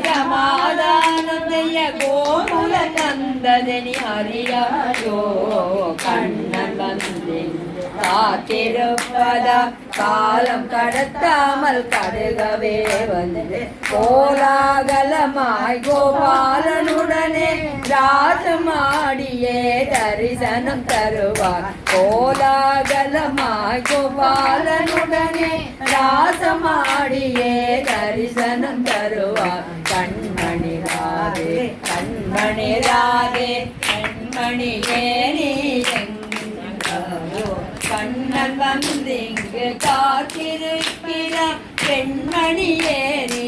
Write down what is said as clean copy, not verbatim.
சமாதானம் செய்ய கோகுல கந்ததனி அறியாயோ கண்ணன் வந்து காத்திருப்பதா காலம் கடத்தாமல் கடுகவே வந்து கோலாகலமாய் கோபாலனுடனே ராஜமாடியே தரிசனம் தருவார் கோலாகலமாய் கோபாலனுடனே ராஜமாடியே தரிசனம் தருவார் கண்மணி ராதே கண்மணி ராதே கண்மணியே நீ கண்ணன் வந்து இங்கு காத்திருக்கிற பெண்மணியே நீ